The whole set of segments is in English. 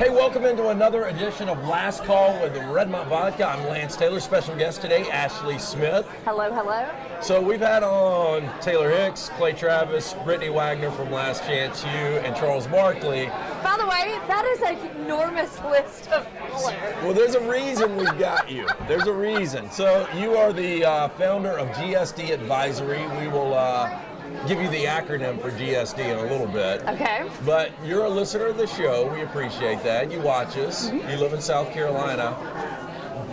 Hey, welcome into another edition of Last Call with Redmont Vodka. I'm Lance Taylor, special guest today, Ashley Smith. Hello, hello. So we've had on Taylor Hicks, Clay Travis, Brittany Wagner from Last Chance U, and Charles Barkley. By the way, that is an enormous list of players. Well, there's a reason we've got you. There's a reason. So you are the founder of GSD Advisory. We will give you the acronym for GSD in a little bit. Okay. But you're a listener of the show. We appreciate that. You watch us. Mm-hmm. You live in South Carolina.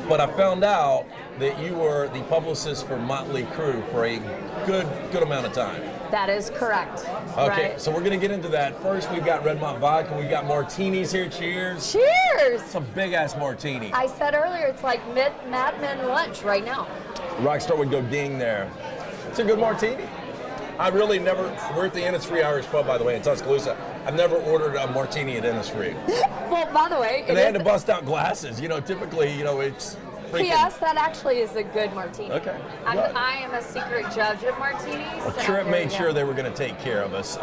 But I found out that you were the publicist for Motley Crue for a good amount of time. That is correct. Okay, right. So we're going to get into that. First, we've got Redmont Vodka. We've got martinis here. Cheers. Cheers. It's a big-ass martini. I said earlier, it's like Mad Men lunch right now. Rockstar would go ding there. It's a good martini. I really never, we're at the Innisfree Irish Pub, by the way, in Tuscaloosa. I've never ordered a martini at Innisfree. Well, by the way, and they had to bust out glasses. You know, typically, you know, it's freaking. P.S. That actually is a good martini. Okay. I am a secret judge of martinis. Well, Trip made sure they were going to take care of us.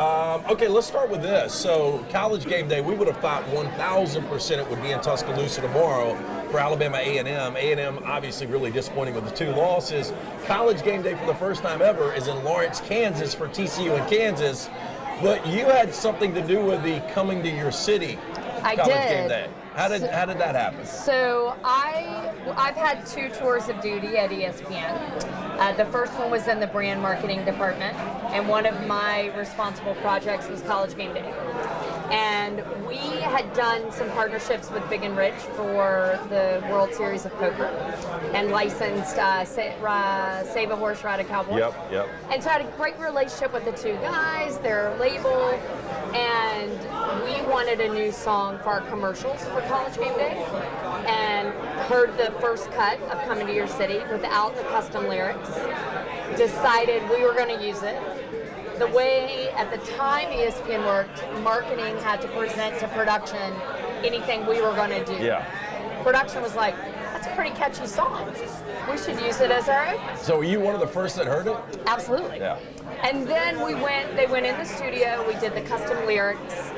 Okay, let's start with this. So, College Gameday, we would have thought 1,000% it would be in Tuscaloosa tomorrow for Alabama A&M. A&M obviously really disappointing with the 2 losses. College Gameday for the first time ever is in Lawrence, Kansas for TCU in Kansas. But you had something to do with the coming to your city I College did. Gameday. How did that happen? So I've had 2 tours of duty at ESPN. The first one was in the brand marketing department, and one of my responsible projects was College Gameday. And we had done some partnerships with Big and Rich for the World Series of Poker, and licensed Save a Horse, Ride a Cowboy. Yep. And so I had a great relationship with the 2 guys, their label, and we wanted a new song for our commercials for College Gameday, and heard the first cut of Coming to Your City without the custom lyrics, decided we were going to use it. The way at the time ESPN worked, marketing had to present to production anything we were going to do. Yeah. Production was like, that's a pretty catchy song. We should use it as our opening. So were you one of the first that heard it? Absolutely. Yeah. And then they went in the studio, we did the custom lyrics,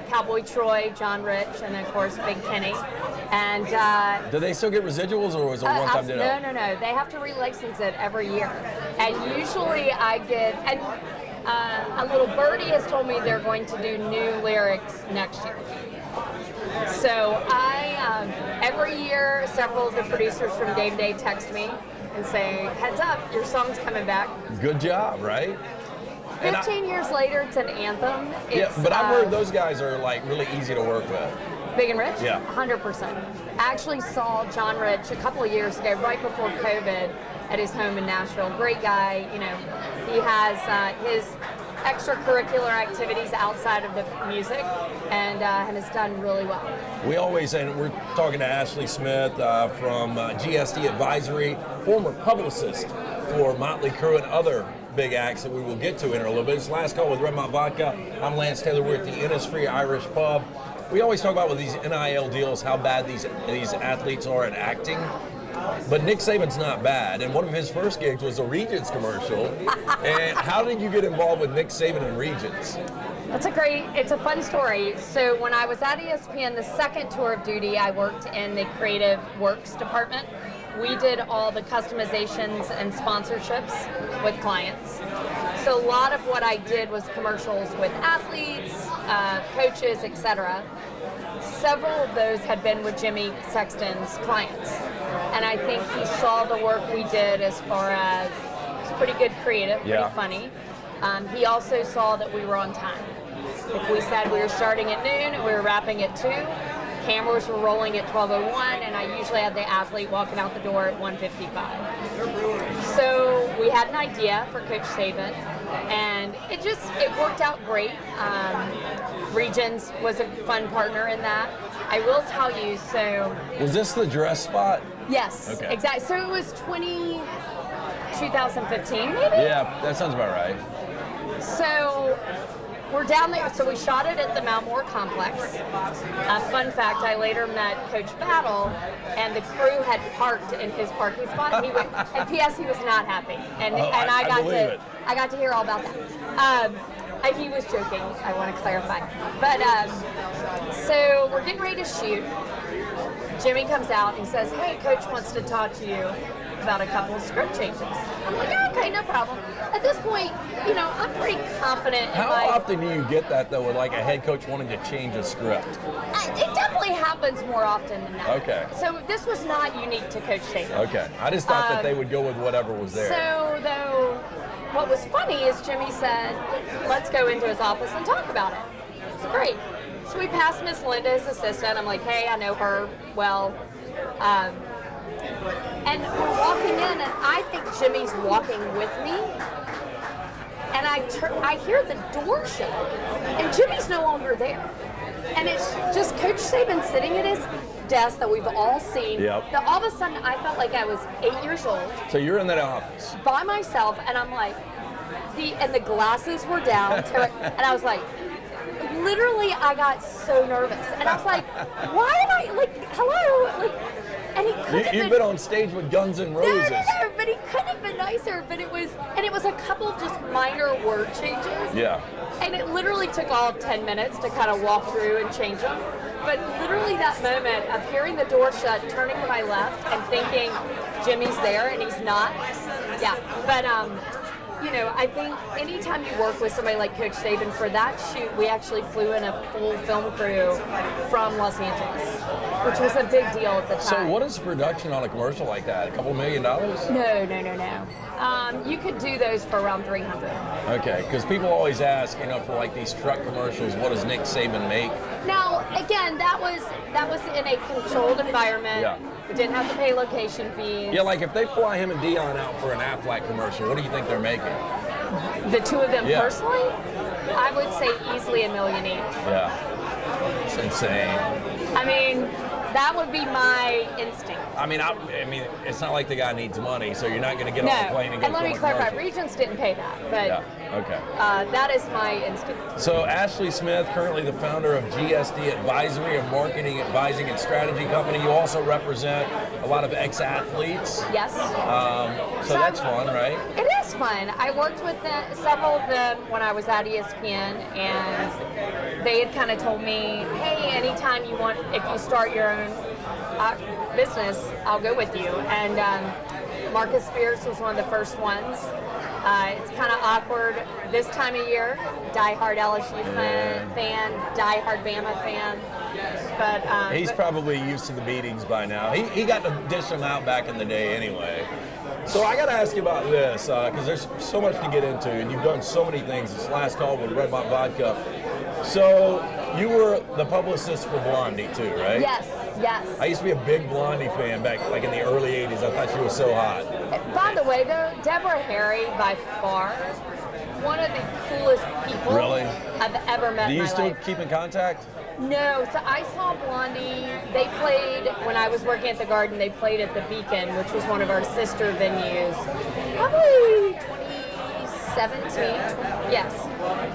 Cowboy Troy, John Rich, and then of course Big Kenny. And do they still get residuals, or was it a one-time deal? No. They have to relicense it every year. And usually I get, and a little birdie has told me they're going to do new lyrics next year. So every year, several of the producers from Gameday text me and say, heads up, your song's coming back. Good job, right? 15 years later, it's an anthem. Yeah, but I've heard those guys are like really easy to work with. Big and Rich? Yeah. 100%. I actually saw John Rich a couple of years ago, right before COVID, at his home in Nashville. Great guy, you know. He has his extracurricular activities outside of the music, and has done really well. We always, and we're talking to Ashley Smith from GSD Advisory, former publicist for Motley Crue and other big acts that we will get to in a little bit. It's Last Call with Redmont Vodka. I'm Lance Taylor. We're at the Innisfree Irish Pub. We always talk about with these NIL deals how bad these athletes are at acting. But Nick Saban's not bad, and one of his first gigs was a Regents commercial. And how did you get involved with Nick Saban and Regents? It's a fun story. So when I was at ESPN, the second tour of duty, I worked in the creative works department. We did all the customizations and sponsorships with clients. So a lot of what I did was commercials with athletes, coaches, etc. Several of those had been with Jimmy Sexton's clients. And I think he saw the work we did as far as it's pretty good creative, pretty funny. He also saw that we were on time. If we said we were starting at noon and we were wrapping at 2, cameras were rolling at 12:01, and I usually had the athlete walking out the door at 1:55. So we had an idea for Coach Saban, and it worked out great. Regions was a fun partner in that. I will tell you, so... Was this the dress spot? Yes, okay. Exactly. So it was 2015, maybe? Yeah, that sounds about right. So we're down there. So we shot it at the Malmore Complex. Fun fact, I later met Coach Battle, and the crew had parked in his parking spot. And P.S. he was not happy. And I got to hear all about that. He was joking, I want to clarify. But so we're getting ready to shoot. Jimmy comes out and he says, hey, Coach wants to talk to you about a couple of script changes. I'm like, okay, no problem. At this point, I'm pretty confident. How often do you get that, though, with like a head coach wanting to change a script? It definitely happens more often than that. Okay. So this was not unique to Coach Saban. Okay. I just thought that they would go with whatever was there. So, though, what was funny is Jimmy said, let's go into his office and talk about it. It's great. So we passed Miss Linda, his assistant. I'm like, hey, I know her well. And we're walking in, and I think Jimmy's walking with me. And I hear the door shut, and Jimmy's no longer there. And it's just Coach Saban sitting at his desk that we've all seen. Yep. That all of a sudden, I felt like I was 8 years old. So you're in that office By myself, and I'm like, the glasses were down, and I was like, literally, I got so nervous. And I was like, why am I, hello? And he couldn't You've been on stage with Guns N' Roses. No, but he couldn't have been nicer. But it was a couple of just minor word changes. Yeah. And it literally took all of 10 minutes to kind of walk through and change them. But literally that moment of hearing the door shut, turning to my left, and thinking Jimmy's there and he's not. Yeah. But I think anytime you work with somebody like Coach Saban, for that shoot, we actually flew in a full film crew from Los Angeles, which was a big deal at the time. So what is production on a commercial like that? $2 million? No. You could do those for around $300. Okay, because people always ask, for like these truck commercials, what does Nick Saban make? Now, again, that was in a controlled environment. Yeah. We didn't have to pay location fees. Yeah, like if they fly him and Dion out for an Aflac commercial, what do you think they're making? The two of them personally? I would say easily $1 million each. Yeah, it's insane. I mean, that would be my instinct. I mean, it's not like the guy needs money, so you're not going to get on the plane and go. And let me clarify, Regents didn't pay that, but yeah. Okay. That is my instinct. So Ashley Smith, currently the founder of GSD Advisory, a marketing advising and strategy company. You also represent a lot of ex-athletes. Yes. So that's fun, right? It is fun. I worked with several of them when I was at ESPN, and they had kind of told me, hey, anytime you want, if you start your own business, I'll go with you. And Marcus Spears was one of the first ones. It's kind of awkward this time of year. Diehard LSU fan, diehard Bama fan. But he's probably used to the beatings by now. He got to dish them out back in the day anyway. So I got to ask you about this because there's so much to get into, and you've done so many things. This last call with Redmont Vodka. So you were the publicist for Blondie too, right? Yes. I used to be a big Blondie fan back like in the early 80s. I thought she was so hot. By the way, though, Deborah Harry, by far, one of the coolest people I've ever met in my life. Do you still keep in contact? No, so I saw Blondie. They played, when I was working at the Garden, they played at the Beacon, which was one of our sister venues, probably 2017, yes.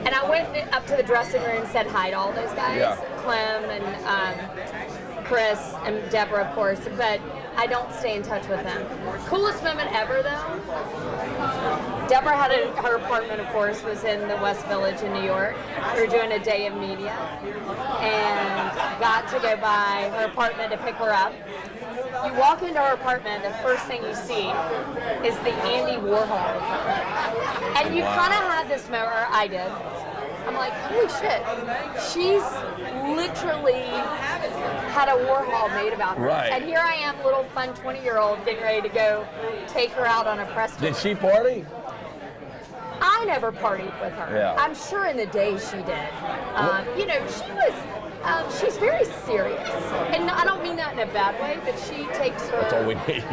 And I went up to the dressing room and said hi to all those guys, Clem and Chris and Deborah, of course, but I don't stay in touch with them. Coolest moment ever, though, Deborah had her apartment, of course, was in the West Village in New York. We were doing a day of media and got to go by her apartment to pick her up. You walk into her apartment, the first thing you see is the Andy Warhol of her. And you kind of had this moment, or I did. I'm like, holy shit, she's literally had a Warhol made about her. Right. And here I am, little fun 20-year-old, getting ready to go take her out on a press tour. Did she party? I never partied with her. Yeah. I'm sure in the day she did. She's very serious. And I don't mean that in a bad way, but she takes her... That's all we need.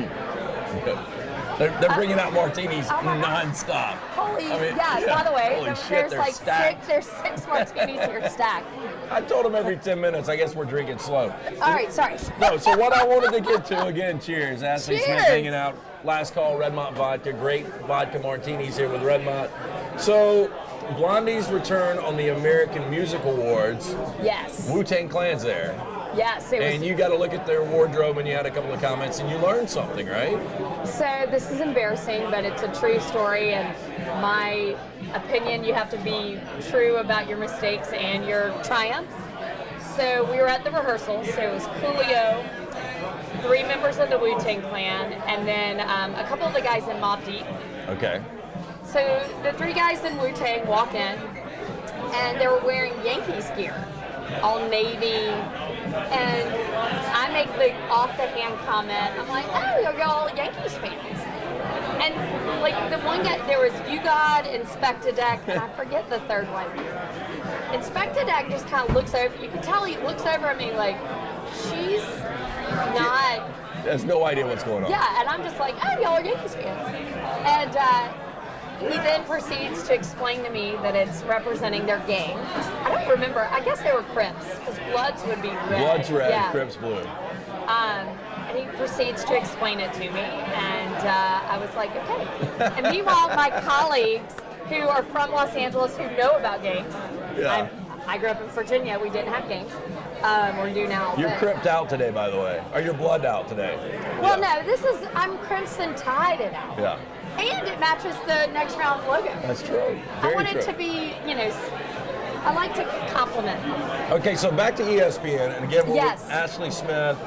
They're bringing out martinis nonstop. By the way, holy shit, there's they're like stacked. there's 6 martinis here stacked. I told them every 10 minutes, I guess we're drinking slow. All right, sorry. No, so what I wanted to get to, again, cheers. Ashley Smith Cheers. hanging out. Last call, Redmont Vodka. Great vodka martinis here with Redmont. So, Blondie's return on the American Music Awards. Yes. Wu-Tang Clan's there. Yes, it And was. you got to look at their wardrobe, and you had a couple of comments, and you learned something, right? So this is embarrassing, but it's a true story, and my opinion, you have to be true about your mistakes and your triumphs. So we were at the rehearsal, so it was Coolio, 3 members of the Wu-Tang Clan, and then a couple of the guys in Mobb Deep. Okay. So the 3 guys in Wu-Tang walk in, and they were wearing Yankees gear, all navy, and I make the off-the-hand comment, I'm like, oh, y'all Yankees fans. And like the one guy, there was U-God, Inspector Deck, and I forget the third one. Inspector Deck just kind of looks over, you can tell he looks over at me like, she's not... Has no idea what's going on. Yeah, and I'm just like, oh, y'all are Yankees fans. And he then proceeds to explain to me that it's representing their gang. I don't remember, I guess they were Crips, because Bloods would be red. Blood's red, yeah. Crips blue. And he proceeds to explain it to me, and I was like, okay. And meanwhile, my colleagues who are from Los Angeles who know about gangs, Yeah. I grew up in Virginia, we didn't have gangs, or do now. You're but- cripped out today, by the way. Or you're blood out today. Well, Yeah. no, I'm crimson tied it out. Yeah. And it matches the next round logo. That's true. I Very want true. it to be, I like to compliment. Okay, so back to ESPN, and again, we're Yes. with Ashley Smith,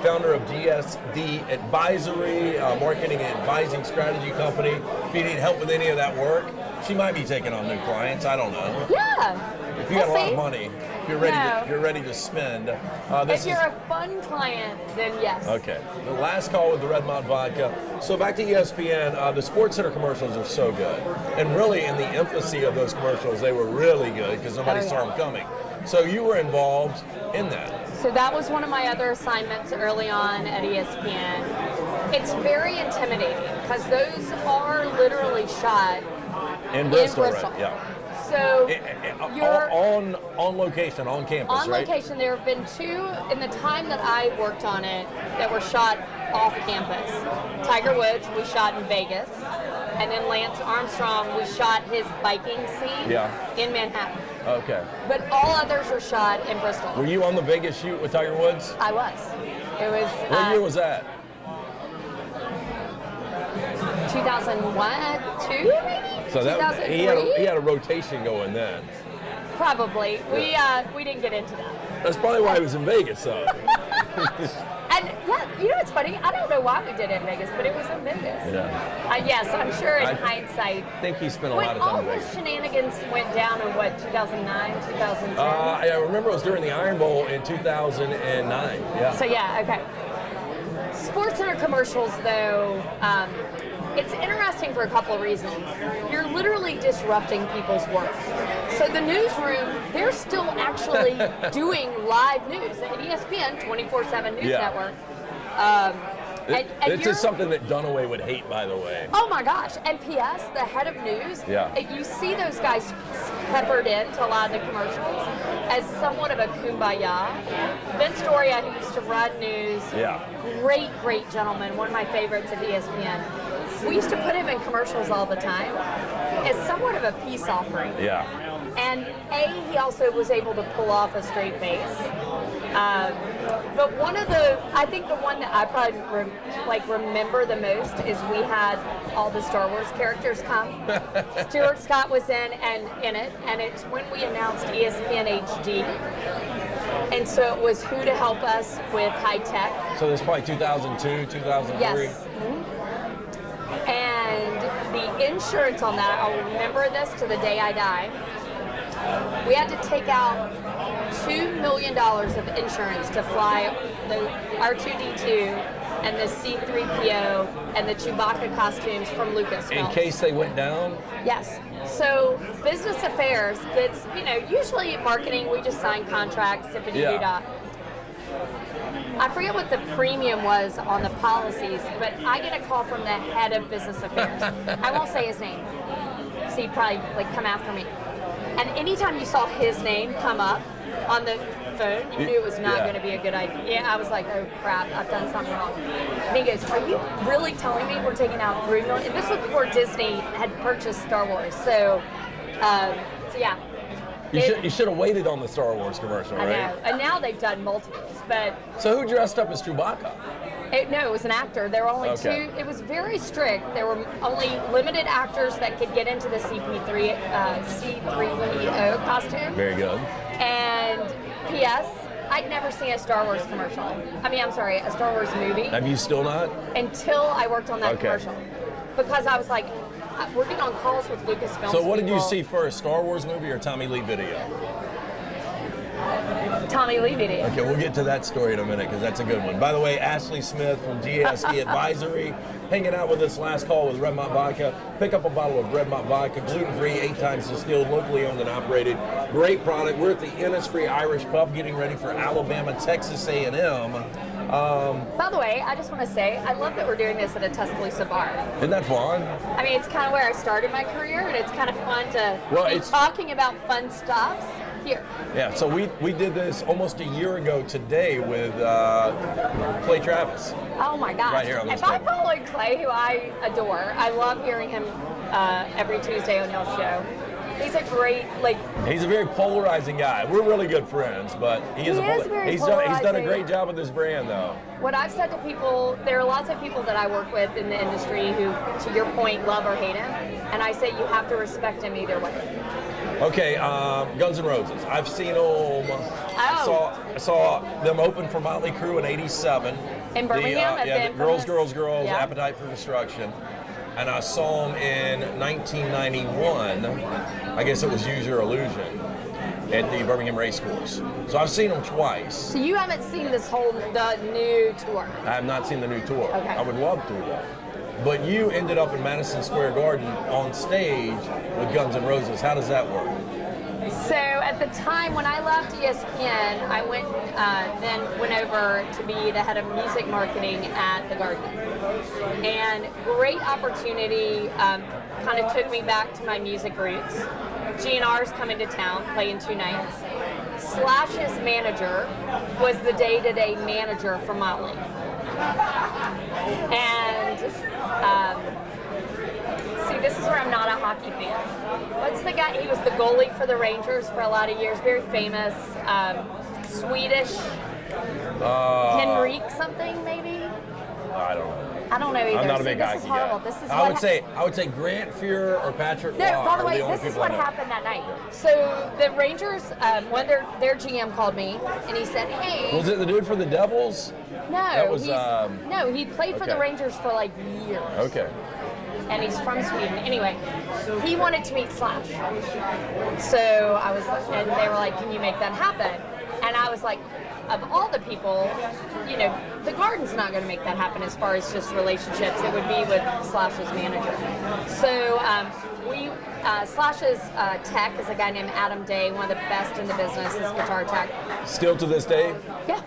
founder of DSD Advisory, marketing and advising strategy company. If you need help with any of that work, she might be taking on new clients. I don't know. Yeah. If you got a We'll lot see. of money, if you're ready, No. you're ready to spend. If you're a fun client, then yes. Okay. The last call with the Redmont Vodka. So back to ESPN, the Sports Center commercials are so good. And really, in the infancy of those commercials, they were really good because nobody Oh, yeah. saw them coming. So you were involved in that. So that was one of my other assignments early on at ESPN. It's very intimidating because those are literally shot In Bristol, Bristol. right? Yeah. So you're on location, on campus, on right? location. There have been 2 in the time that I worked on it that were shot off campus. Tiger Woods, we shot in Vegas, and then Lance Armstrong, we shot his biking scene Yeah. in Manhattan. Okay. But all others were shot in Bristol. Were you on the Vegas shoot with Tiger Woods? I was. It was What year was that? 2001, 2 maybe? So that 2003? he had a rotation going then. Probably. We didn't get into that. That's probably why he was in Vegas, though. And yeah, it's funny. I don't know why we did it in Vegas, but it was in Vegas. Yeah. Yes, I'm sure in I hindsight. I think he spent a When lot of all time in the Vegas. shenanigans went down in 2009, 2010? I remember it was during the Iron Bowl in 2009. Yeah. So yeah, okay. Sports Center commercials, though, it's interesting for a couple of reasons. You're literally disrupting people's work. So the newsroom, they're still actually doing live news at ESPN 24/7 News Yeah. Network. This is something that Dunaway would hate, by the way. Oh my gosh! And P.S. the head of news. Yeah. You see those guys peppered into a lot of the commercials as somewhat of a kumbaya. Vince Doria, who used to run news. Yeah. Great gentleman. One of my favorites at ESPN. We used to put him in commercials all the time as somewhat of a peace offering. Yeah. And he also was able to pull off a straight face. But I think the one that I probably remember the most is we had all the Star Wars characters come. Stuart Scott was in it, and it's when we announced ESPN HD. And so it was who to help us with high tech. So this is probably 2002, 2003. Yes. And the insurance on that, I'll remember this to the day I die. We had to take out $2 million of insurance to fly the R2-D2 and the C-3PO and the Chewbacca costumes from Lucasfilm. In case they went down? Yes. So business affairs gets, usually marketing, we just sign contracts, zippity-doo-dah. I forget what the premium was on the policies, but I get a call from the head of business affairs. I won't say his name, so he'd probably come after me. And anytime you saw his name come up on the phone, you knew it was not Yeah. going to be a good idea. Yeah, I was like, oh crap, I've done something wrong. And he goes, are you really telling me we're taking out $3 million? And this was before Disney had purchased Star Wars. So yeah. You should have waited on the Star Wars commercial, I right? know. And now they've done multiples, but So who dressed up as Chewbacca? no, it was an actor. There were only Okay. two. It was very strict. There were only limited actors that could get into the C3PO costume. Very good. And P.S. I'd never seen a Star Wars commercial. I'm sorry, a Star Wars movie Have you still not? until I worked on that Okay. commercial. Because I was like, working on calls with Lucasfilm. So what did you see first, Star Wars movie or Tommy Lee video? Tommy Lee video. Okay, we'll get to that story in a minute because that's a good one. By the way, Ashley Smith from GSD Advisory hanging out with us. Last call with Redmont Vodka. Pick up a bottle of Redmont Vodka, gluten-free, 8 times distilled, locally owned and operated. Great product. We're at the Innisfree Irish Pub getting ready for Alabama, Texas A&M. By the way, I just want to say, I love that we're doing this at a Tuscaloosa bar. Isn't that fun? I mean, it's kind of where I started my career, and it's kind of fun to Well, be it's- talking about fun stuffs here. Yeah, so we did this almost a year ago today with Clay Travis. Oh my gosh. Right here on this If I table. followed Clay, who I adore, I love hearing him every Tuesday on your show. He's a great, He's a very polarizing guy. We're really good friends, but He is very he's done a polarizing. great job with this brand, though. what I've said to people, there are lots of people that I work with in the industry who, to your point, love or hate him. And I say you have to respect him either way. Okay, Guns N' Roses. I've seen them. I saw them open for Motley Crue in '87. In Birmingham, at the Girls, infamous- Girls, yeah. Appetite for Destruction. And I saw them in 1991. I guess it was Use Your Illusion at the Birmingham Race Course. So I've seen them twice. So you haven't seen the new tour. I have not seen the new tour. Okay. I would love to, though. But you ended up in Madison Square Garden on stage with Guns N' Roses. How does that work? So at the time when I left ESPN, I went over to be the head of music marketing at the Garden. And great opportunity, kind of took me back to my music roots. GNR's coming to town, playing 2 nights. Slash's manager was the day-to-day manager for Motley. And see, this is where I'm not a hockey fan. What's the guy? He was the goalie for the Rangers for a lot of years. Very famous, Swedish. Henrik something maybe. I don't know. I don't know either. I'm not a See, big this hockey is horrible. guy. This is I would say Grant Fuhrer or Patrick No, Law by the are way, only this is people what I know. happened that night. So the Rangers, when their GM called me and he said, "Hey." Was it the dude for the Devils? No, That was, no, he played for the okay. Rangers for like years. Okay. And he's from Sweden. Anyway, he wanted to meet Slash. So I was, and they were like, "Can you make that happen?" And I was like, of all the people, the Garden's not going to make that happen as far as just relationships. It would be with Slash's manager. So Slash's tech is a guy named Adam Day, one of the best in the business, his guitar tech. Still to this day? Yeah.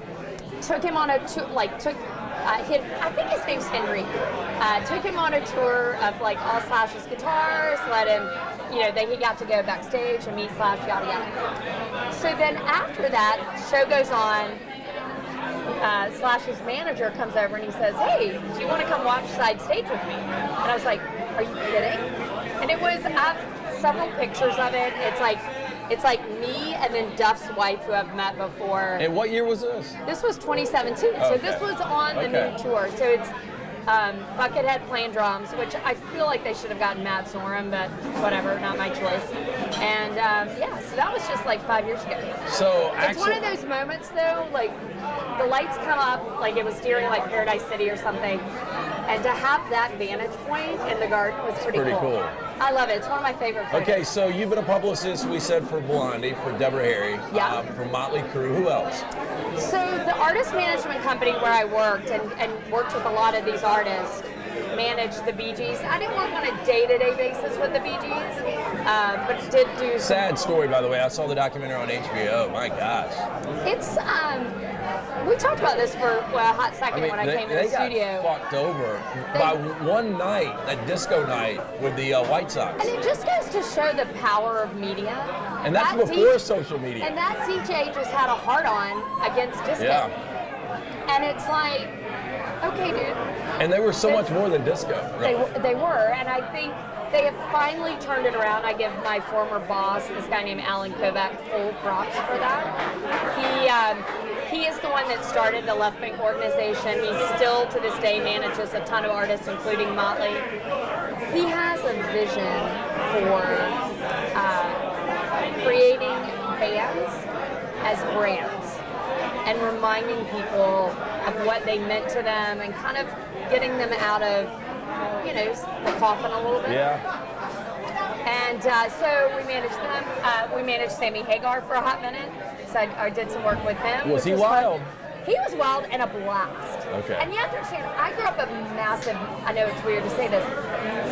Took him on a tour, I think his name's Henry. Took him on a tour of all Slash's guitars, let him, he got to go backstage and meet Slash, yada yada. So then after that, show goes on, Slash's manager comes over and he says, "Hey, do you want to come watch side stage with me?" And I was like, "Are you kidding?" And it was, I have several pictures of it. It's like me and then Duff's wife, who I've met before. And what year was this? This was 2017, so Okay. this was on the Okay. new tour. So it's Buckethead playing drums, which I feel like they should have gotten Matt Sorum, but whatever, not my choice. And so that was just 5 years ago. So It's one of those moments though, the lights come up, it was during Paradise City or something, and to have that vantage point in the Garden was pretty cool. I love it. It's one of my favorite photos. Okay, so you've been a publicist, we said, for Blondie, for Deborah Harry, Yeah. for Motley Crue. Who else? So the artist management company where I worked and worked with a lot of these artists managed the Bee Gees. I didn't work on a day-to-day basis with the Bee Gees, but did do some. Sad story, by the way. I saw the documentary on HBO. My gosh. It's we talked about this for a hot second when I came in the studio. Got fucked over by one night, that disco night with the White Sox. And it just goes to show the power of media. And that's That before social media. And that DJ just had a hard-on against disco. Yeah. And it's okay, dude. And they were so much more than disco. Really. They were, and I think they have finally turned it around. I give my former boss, this guy named Alan Kovac, full props for that. He is the one that started the Left Bank organization. He still, to this day, manages a ton of artists, including Motley. He has a vision for creating bands as brands and reminding people of what they meant to them and kind of getting them out of, the coffin a little bit. Yeah. And so we managed them. We managed Sammy Hagar for a hot minute. So I did some work with him. Was he wild? He was wild and a blast. Okay. And you have to understand, I grew up a massive, I know it's weird to say this,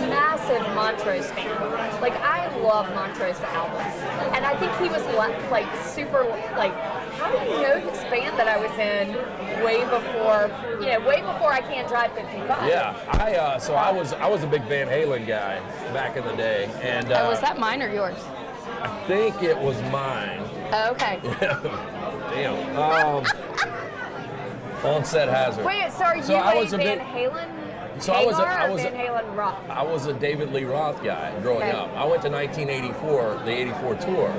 massive Montrose fan. Like, I love Montrose albums. And I think he was like super, like, how do you know this band that I was in way before I Can't Drive 55? Yeah, I was a big Van Halen guy back in the day, and was that mine or yours? I think it was mine. Oh, okay. Damn. Onset hazard. Wait, so are you a Van Halen? So I was Van Halen Roth? I was a David Lee Roth guy growing up. I went to 1984, the '84 tour,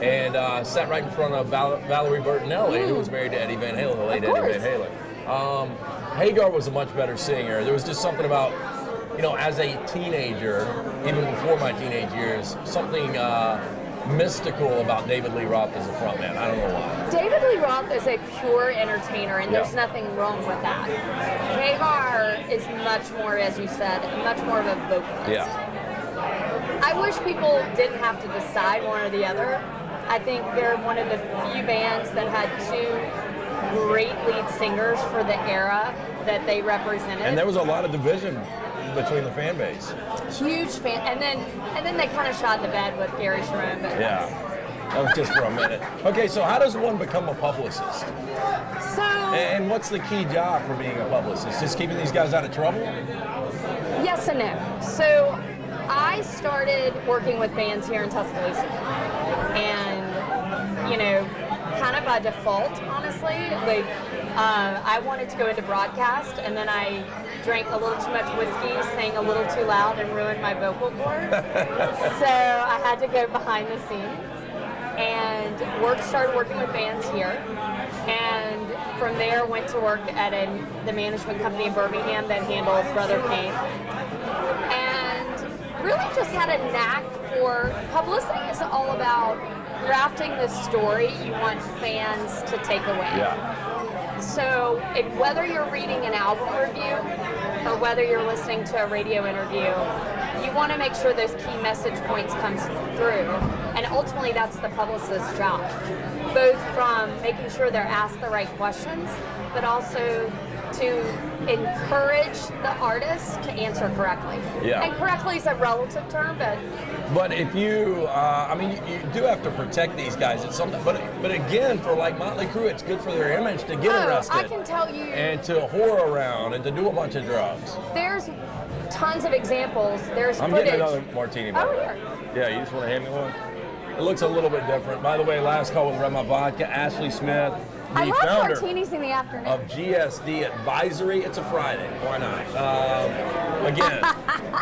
and sat right in front of Valerie Bertinelli, who was married to Eddie Van Halen, the late Eddie Van Halen. Hagar was a much better singer. There was just something about, as a teenager, even before my teenage years, something mystical about David Lee Roth as a frontman. I don't know why. David Lee Roth is a pure entertainer, and there's nothing wrong with that. Hagar is much more, as you said, much more of a vocalist. Yeah. I wish people didn't have to decide one or the other. I think they're one of the few bands that had two great lead singers for the era that they represented. And there was a lot of division between the fan base. Huge fan, and then they kind of shot in the bed with Gary Sharon. But yeah, that was just for a minute. Okay, so how does one become a publicist? So. And what's the key job for being a publicist? Just keeping these guys out of trouble? Yes and no. So I started working with bands here in Tuscaloosa, and kind of by default, honestly, like I wanted to go into broadcast, and then I drank a little too much whiskey, sang a little too loud, and ruined my vocal cords. So I had to go behind the scenes and started working with bands here. And from there, went to work at the management company in Birmingham that handled Brother Kane. And really just had a knack for publicity. Is all about crafting the story you want fans to take away. Yeah. So whether you're reading an album review or whether you're listening to a radio interview, you want to make sure those key message points come through. And ultimately, that's the publicist's job, both from making sure they're asked the right questions, but also to encourage the artist to answer correctly. Yeah. And correctly is a relative term, but if you, you do have to protect these guys at some time. But again, for like Motley Crue, it's good for their image to get arrested. I can tell you. And to whore around and to do a bunch of drugs. There's tons of examples. There's I'm footage. getting another martini. Here. Yeah, you just want to hand me one? It looks a little bit different. By the way, last call with Redmont Vodka, Ashley Smith, the I love founder martinis in the afternoon. of GSD Advisory. It's a Friday. Why not? Again,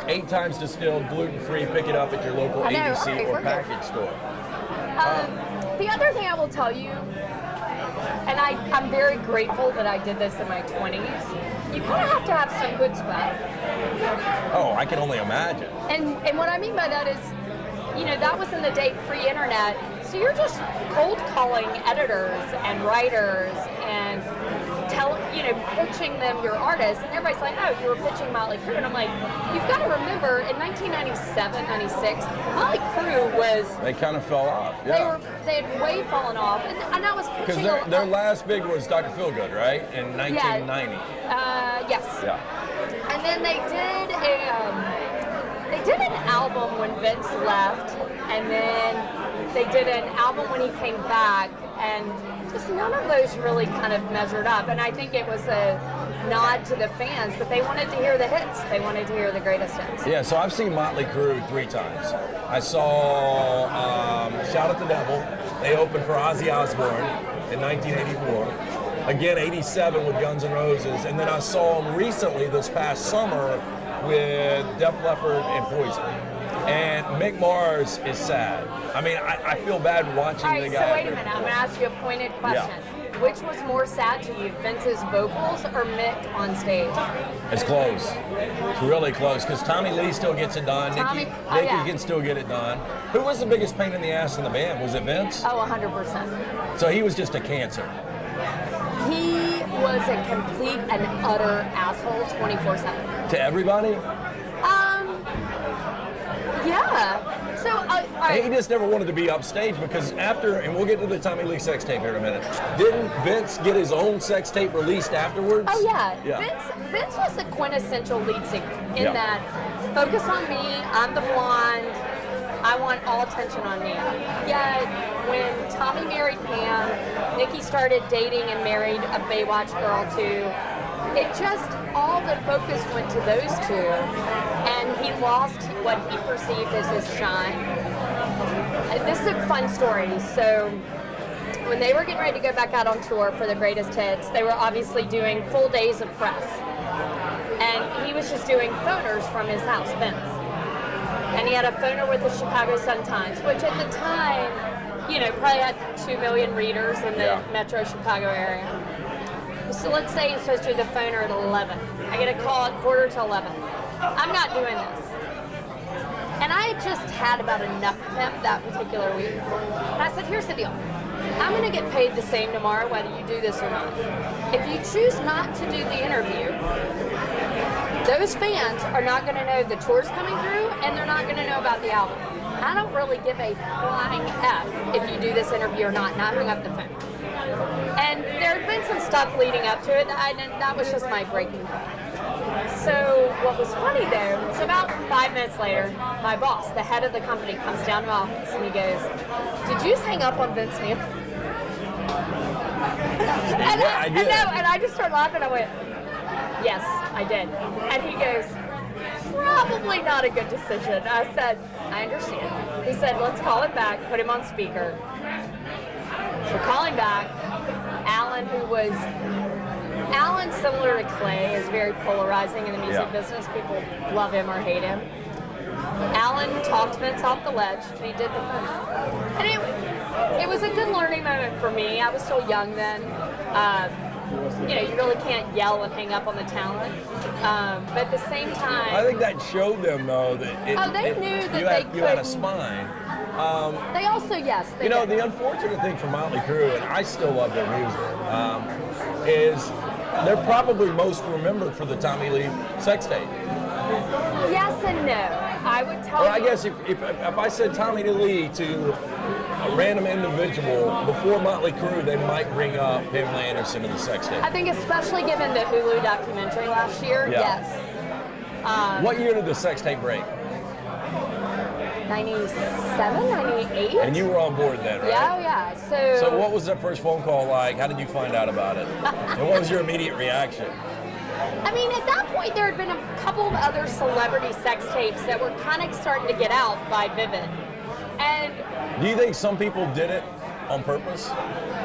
8 times distilled, gluten-free. Pick it up at your local ABC or package store. The other thing I will tell you, and I'm very grateful that I did this in my 20s, you kind of have to have some chutzpah. Oh, I can only imagine. And what I mean by that is, that was in the day pre-internet, so you're just cold calling editors and writers and pitching them your artists, and everybody's like, oh, you were pitching Motley Crue, and I'm like, you've got to remember, in 1997, 96, Motley Crue was... They kind of fell off, yeah. They had way fallen off, and I was pitching... Because their last big was Dr. Feelgood, right? In 1990. Yes. Yeah. And then they did an album when Vince left, and then they did an album when he came back, and just none of those really kind of measured up. And I think it was a nod to the fans that they wanted to hear the hits. They wanted to hear the greatest hits. Yeah, so I've seen Motley Crue 3 times. I saw Shout at the Devil. They opened for Ozzy Osbourne in 1984. Again, 87 with Guns N' Roses. And then I saw them recently this past summer with Def Leppard and Poison. And Mick Mars is sad. I mean, I feel bad watching All right, the guy. so wait a minute. I'm going to ask you a pointed question. Yeah. Which was more sad to you, Vince's vocals or Mick on stage? It's close. It's really close because Tommy Lee still gets it done. Tommy- Nikki oh, yeah. can still get it done. Who was the biggest pain in the ass in the band? Was it Vince? Oh, 100%. So he was just a cancer. He was a complete and utter asshole 24/7. To everybody? Yeah. So, He just never wanted to be upstage because after, and we'll get to the Tommy Lee sex tape here in a minute, didn't Vince get his own sex tape released afterwards? oh yeah. Yeah. Vince was the quintessential lead singer in Yeah. that focus on me, I'm the blonde, I want all attention on me. Yet when Tommy married Pam, Nikki started dating and married a Baywatch girl too. It just, all the focus went to those two, and he lost what he perceived as his shine. And this is a fun story. So when they were getting ready to go back out on tour for the greatest hits, they were obviously doing full days of press. And he was just doing phoners from his house, Vince. And he had a phoner with the Chicago Sun-Times, which at the time, you know, probably had 2 million readers in the metro Chicago area. So let's say he's supposed to do the phoner at 11. I get a call at 11:15. I'm not doing this. And I had just had about enough of him that particular week. And I said, here's the deal. I'm going to get paid the same tomorrow whether you do this or not. If you choose not to do the interview, those fans are not going to know the tour's coming through, and they're not going to know about the album. I don't really give a flying F if you do this interview or not, and I hung up the phone. And there had been some stuff leading up to it, and that was just my breaking point. So what was funny though, so about 5 minutes later, my boss, the head of the company, comes down to my office and he goes, "Did you just hang up on Vince Neil?" I did. And I just started laughing. I went, "Yes, I did." And he goes, "Probably not a good decision." I said, "I understand." He said, "Let's call him back, put him on speaker." So calling back, Alan, Alan's similar to Clay, is very polarizing in the music business. People love him or hate him. Alan talked Vince off the ledge, and he did the phone. And it was a good learning moment for me. I was still young then. You know, you really can't yell and hang up on the talent. But at the same time, I think that showed them though that they knew that you had a spine. They also, yes. They you know, did. the unfortunate thing for Motley Crue, and I still love their music, is they're probably most remembered for the Tommy Lee sex tape. Yes and no. I would tell Or you. I guess if I said Tommy Lee to a random individual before Motley Crue, they might bring up Pamela Anderson and the sex tape. I think especially given the Hulu documentary last year, Yeah. yes. What year did the sex tape break? 97, 98? And you were on board then, right? Yeah, yeah. So what was that first phone call like? How did you find out about it? And what was your immediate reaction? I mean, at that point, there had been a couple of other celebrity sex tapes that were kind of starting to get out by Vivid. And Do you think some people did it on purpose?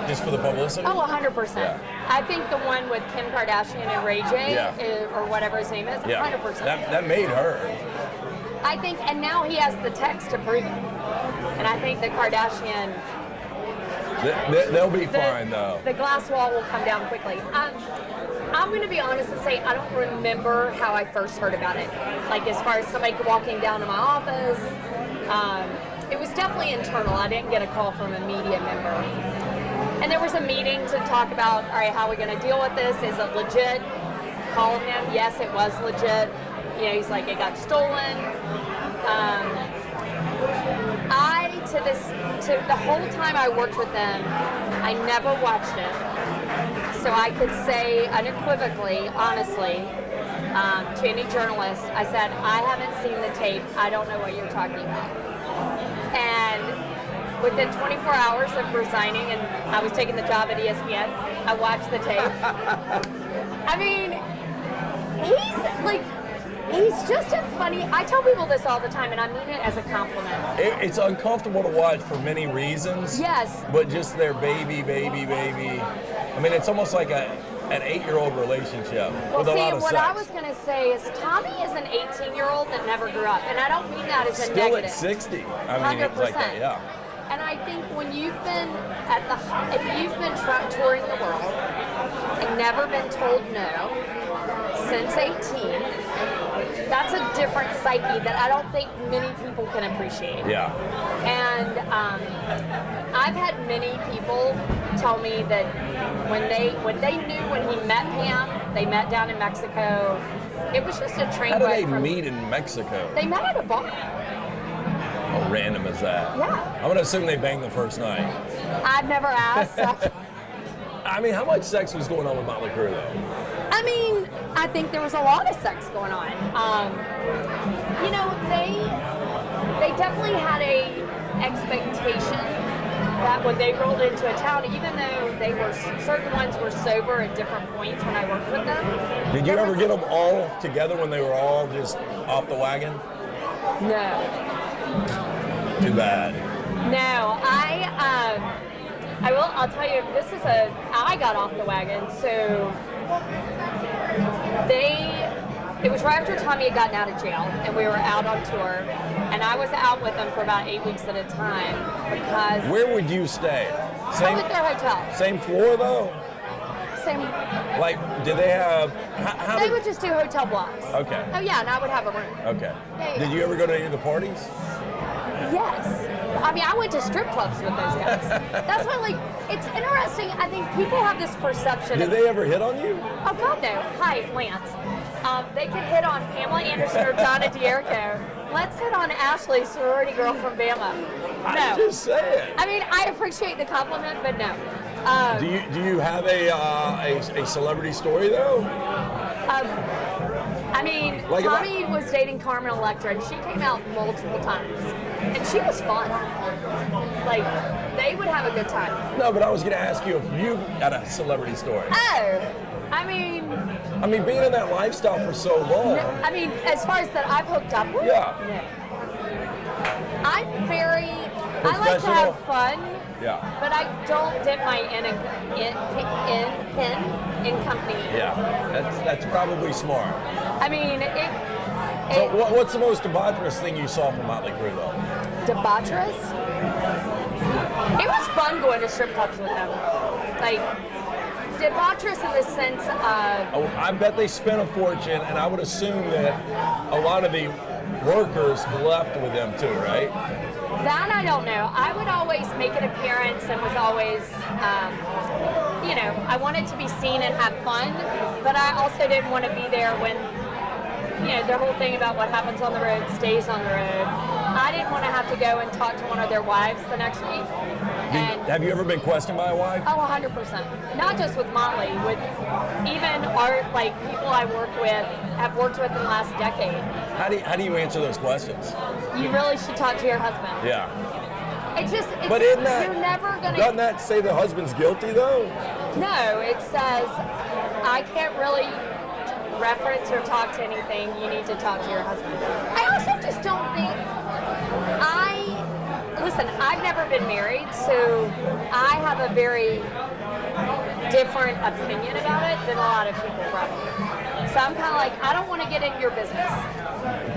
Just for the publicity? oh, 100%. Yeah. I think the one with Kim Kardashian and Ray J, or whatever his name is, 100%. That made her. I think, and now he has the text to prove it. And I think the Kardashian... They'll be fine, though. The glass wall will come down quickly. I'm going to be honest and say I don't remember how I first heard about it. Like as far as somebody walking down to my office, it was definitely internal. I didn't get a call from a media member. And there was a meeting to talk about, all right, how are we going to deal with this? Is it legit? Call him. Yes, it was legit. You know, he's like, it got stolen. To the whole time I worked with them, I never watched it. So I could say unequivocally, honestly, to any journalist, I said, I haven't seen the tape. I don't know what you're talking about. And within 24 hours of resigning, and I was taking the job at ESPN, I watched the tape. I mean, he's just a funny, I tell people this all the time, and I mean it as a compliment. It's uncomfortable to watch for many reasons. Yes. But just their baby. I mean, it's almost like an 8-year-old relationship Well, with a see, lot of what sex. I was going to say is Tommy is an 18-year-old that never grew up, and I don't mean that as a Still negative. at 60. I mean, it's like that, 100%. yeah. And I think when you've been if you've been touring the world and never been told no since 18, that's a different psyche that I don't think many people can appreciate. Yeah. And I've had many people tell me that when they knew when he met Pam, they met down in Mexico. It was just a train How did ride they from- meet in Mexico? They met at a bar. How random is that? Yeah. I'm gonna assume they banged the first night. I've never asked. So. I mean, how much sex was going on with Motley Crue though? I mean, I think there was a lot of sex going on. You know, they definitely had a expectation that when they rolled into a town, even though they were certain ones were sober at different points when I worked with them. Did you ever get them all together when they were all just off the wagon? No. Too bad. No, I'll tell you, I got off the wagon, so it was right after Tommy had gotten out of jail, and we were out on tour, and I was out with them for about 8 weeks at a time, because... Where would you stay? I was at their hotel. Same floor though? Same... Like, did they have... How They did, would just do hotel blocks. Okay. Oh yeah, and I would have a room. Okay. Yeah. Did you ever go to any of the parties? Yes. I mean, I went to strip clubs with those guys. That's why, like, it's interesting. I think people have this perception Did of... they ever hit on you? Oh, God, no. Hi, Lance. They could hit on Pamela Anderson or Donna D'Erico. Let's hit on Ashley, sorority girl from Bama. No. I'm just saying. I mean, I appreciate the compliment, but no. Do you have a celebrity story though? I mean, Like Tommy was dating Carmen Electra, and she came out multiple times. And she was fun. Like, they would have a good time. No, but I was going to ask you if you had a celebrity story. Oh, I mean, Being in that lifestyle for so long. I mean, as far as that I've hooked up with? Yeah. No. I like to have fun, Yeah. but I don't dip my pen in company. Yeah. That's probably smart. I mean, So what's the most debaucherous thing you saw from Motley Crue though? debaucherous? It was fun going to strip clubs with them. Like, debaucherous in the sense of... Oh, I bet they spent a fortune, and I would assume that a lot of the workers left with them too, right? That I don't know. I would always make an appearance and was always, I wanted to be seen and have fun, but I also didn't want to be there when, the whole thing about what happens on the road stays on the road. I didn't want to have to go and talk to one of their wives the next week. And Have you ever been questioned by a wife? oh, 100%. Not just with Motley, with even people I have worked with in the last decade. How do you answer those questions? You really should talk to your husband. Yeah. But isn't that, you're never gonna. Doesn't that say the husband's guilty though? No, it says I can't really reference or talk to anything. You need to talk to your husband. I also just don't think Listen, I've never been married, so I have a very different opinion about it than a lot of people probably. So I'm kind of like, I don't want to get in your business.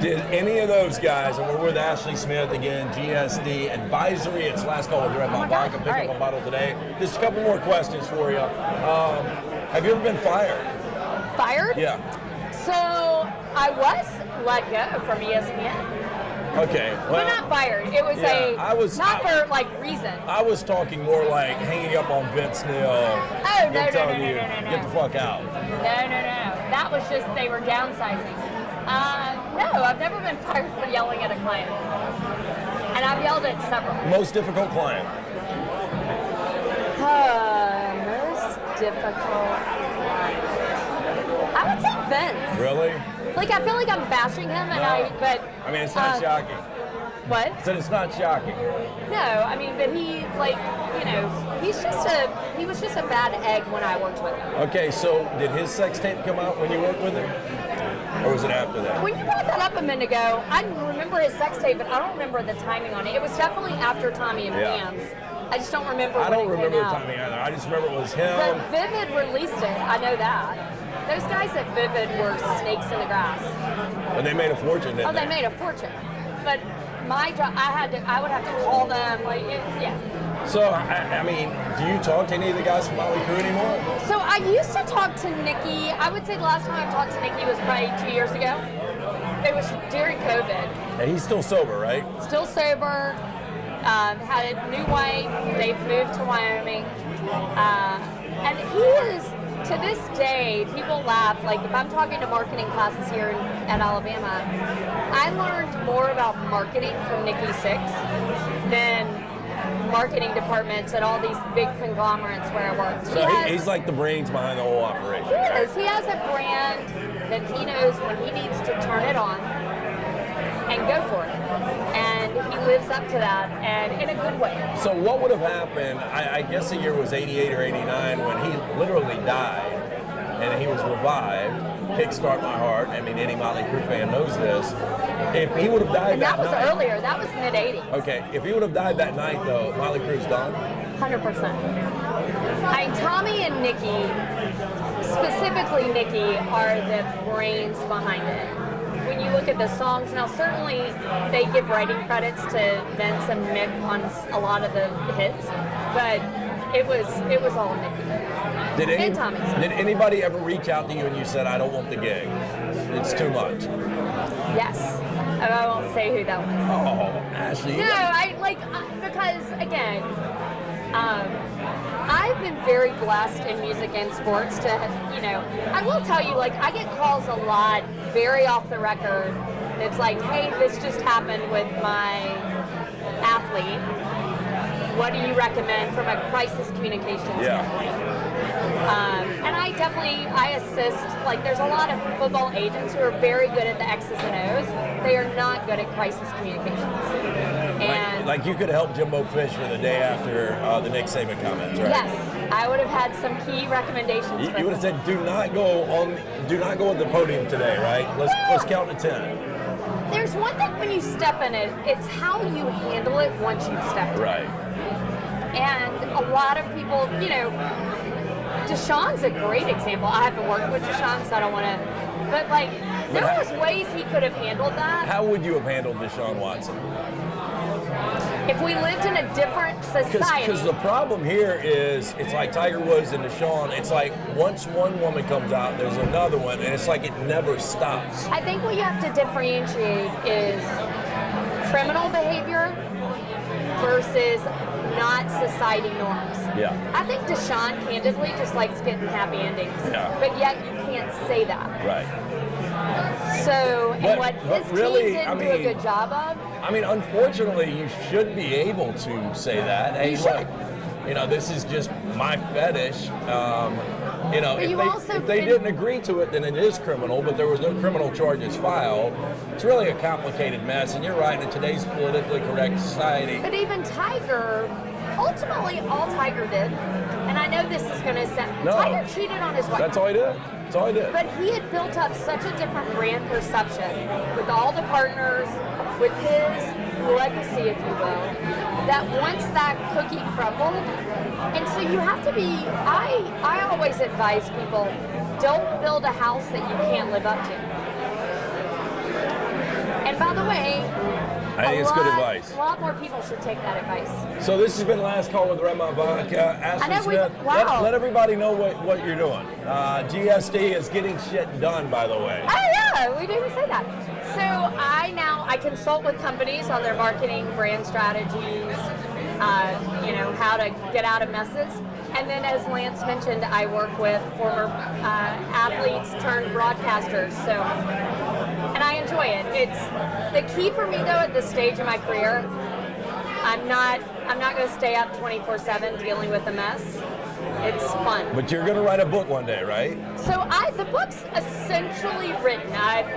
Did any of those guys, and we're with Ashley Smith again, GSD Advisory, it's last call with Redmont Vodka, pick up a bottle today. Just a couple more questions for you. Have you ever been fired? Fired? Yeah. So I was let go from ESPN. Okay. Well, But not fired. It was for reason. I was talking more like hanging up on Vince Neil. Oh, no. Get the fuck out. No. That was just, they were downsizing. No, I've never been fired for yelling at a client. And I've yelled at several. Most difficult client? Most difficult client. I would say Vince. Really? Like, I feel like I'm bashing him, it's not shocking. What? So it's not shocking. No, but he, he was just a bad egg when I worked with him. Okay, so did his sex tape come out when you worked with him? Or was it after that? When you brought that up a minute ago, I remember his sex tape, but I don't remember the timing on it. It was definitely after Tommy and Pam's. I just don't remember I when don't it remember came the out. timing either. I just remember it was him. But Vivid released it. I know that. Those guys at Vivid were snakes in the grass. And they made a fortune, didn't They made a fortune. But my job, I would have to call them, yeah. So, I mean, do you talk to any of the guys from Motley Crue anymore? So I used to talk to Nikki. I would say the last time I talked to Nikki was probably 2 years ago. It was during COVID. And he's still sober, right? Still sober. Had a new wife. They've moved to Wyoming. And he is, to this day, people laugh. Like, if I'm talking to marketing classes here at Alabama, I learned more about marketing from Nikki Sixx than marketing departments at all these big conglomerates where I worked. So he's like the brains behind the whole operation. He is. He has a brand that he knows when he needs to turn it on and go for it. And he lives up to that, and in a good way. So what would have happened, I guess the year was 88 or 89, when he literally died and he was revived, Kickstart My Heart. I mean, any Motley Crue fan knows this. If he would have died And that that was night, earlier. That was mid-'80s. Okay, if he would have died that night, though, Motley Crue's done? 100%. I mean, Tommy and Nikki, specifically Nikki, are the brains behind it. When you look at the songs, now certainly they give writing credits to Vince and Mick on a lot of the hits, but it was all Nikki. And Tommy. Did anybody ever reach out to you and you said, I don't want the gig? It's too much. Yes. And I won't say who that was. Oh, Ashley. No, because again, I've been very blessed in music and sports to, I will tell you, I get calls a lot, very off the record. It's like, hey, this just happened with my athlete. What do you recommend from a crisis communications standpoint? And I assist, there's a lot of football agents who are very good at the X's and O's. They are not good at crisis communications. And like you could help Jimbo Fisher the day after the Nick Saban comments, right? Yes, I would have had some key recommendations. You would have said, do not go on the podium today, right? Let's count to 10. There's one thing when you step in it, it's how you handle it once you've stepped in. Right. And a lot of people, Deshaun's a great example. I haven't worked with Deshaun, so I don't want to, but there was ways he could have handled that. How would you have handled Deshaun Watson? If we lived in a different society. Because the problem here is, it's like Tiger Woods and Deshaun, it's like once one woman comes out, there's another one, and it's like it never stops. I think what you have to differentiate is criminal behavior versus not society norms. Yeah. I think Deshaun candidly just likes getting happy endings. Yeah. But yet you can't say that. Right. So, and what his really, team didn't do a good job of. I mean, unfortunately, you should be able to say that. Hey, look, this is just my fetish. If they didn't agree to it, then it is criminal, but there was no criminal charges filed. It's really a complicated mess, and you're right, in today's politically correct society. But even Tiger, ultimately all Tiger did, and I know this is going to sound, Tiger cheated on his wife. That's all he did. That's all he did. But he had built up such a different brand perception with all the partners, with his legacy, if you will, that once that cookie crumbled, and so you have to be, I always advise people, don't build a house that you can't live up to. And by the way, I think it's good advice. A lot more people should take that advice. So this has been Last Call with Redmont Vodka. Ashley Smith, let everybody know what you're doing. GSD is getting shit done, by the way. Oh yeah, we didn't say that. So I consult with companies on their marketing, brand strategies, how to get out of messes. And then as Lance mentioned, I work with former athletes turned broadcasters. So, and I enjoy it. It's the key for me though at this stage of my career. I'm not going to stay up 24/7 dealing with a mess. It's fun. But you're going to write a book one day, right? So the book's essentially written. I've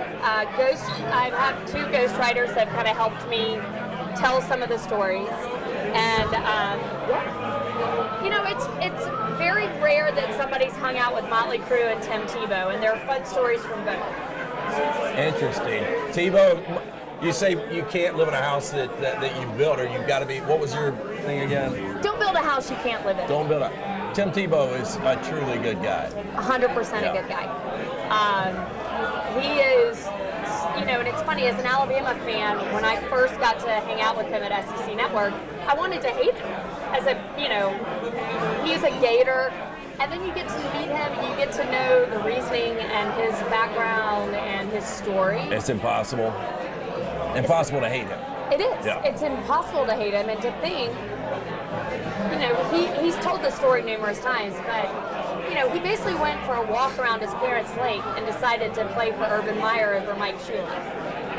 had 2 ghostwriters that have kind of helped me tell some of the stories. And it's very rare that somebody's hung out with Motley Crue and Tim Tebow, and there are fun stories from both. Interesting. Tebow, you say you can't live in a house that you've built, or you've got to be. What was your thing again? Don't build a house you can't live in. Don't build a. Tim Tebow is a truly good guy. 100% Yeah. a good guy. He is, you know, and it's funny, as an Alabama fan, when I first got to hang out with him at SEC Network, I wanted to hate him. As a, you know, he's a Gator, and then you get to meet him, and you get to know the reasoning and his background and his story. It's impossible. Impossible to hate him. It is. Yeah. It's impossible to hate him, and to think, you know, he's told the story numerous times, but, you know, he basically went for a walk around his parents' lake and decided to play for Urban Meyer over Mike Shula.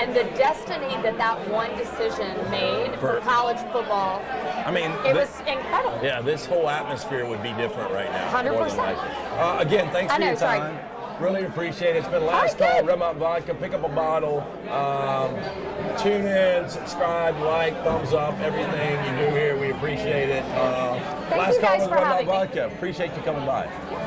And the destiny that one decision made for college football, I mean, it was incredible. Yeah, this whole atmosphere would be different right now. 100%. more than likely. Again, thanks for your sorry. time. Really appreciate it. It's been last All call, right, good. Redmont Vodka. Pick up a bottle. Tune in, subscribe, like, thumbs up, everything you do here. We appreciate it. Thank Last you call guys with for Redmont having me. Vodka. Appreciate you coming by. Yeah.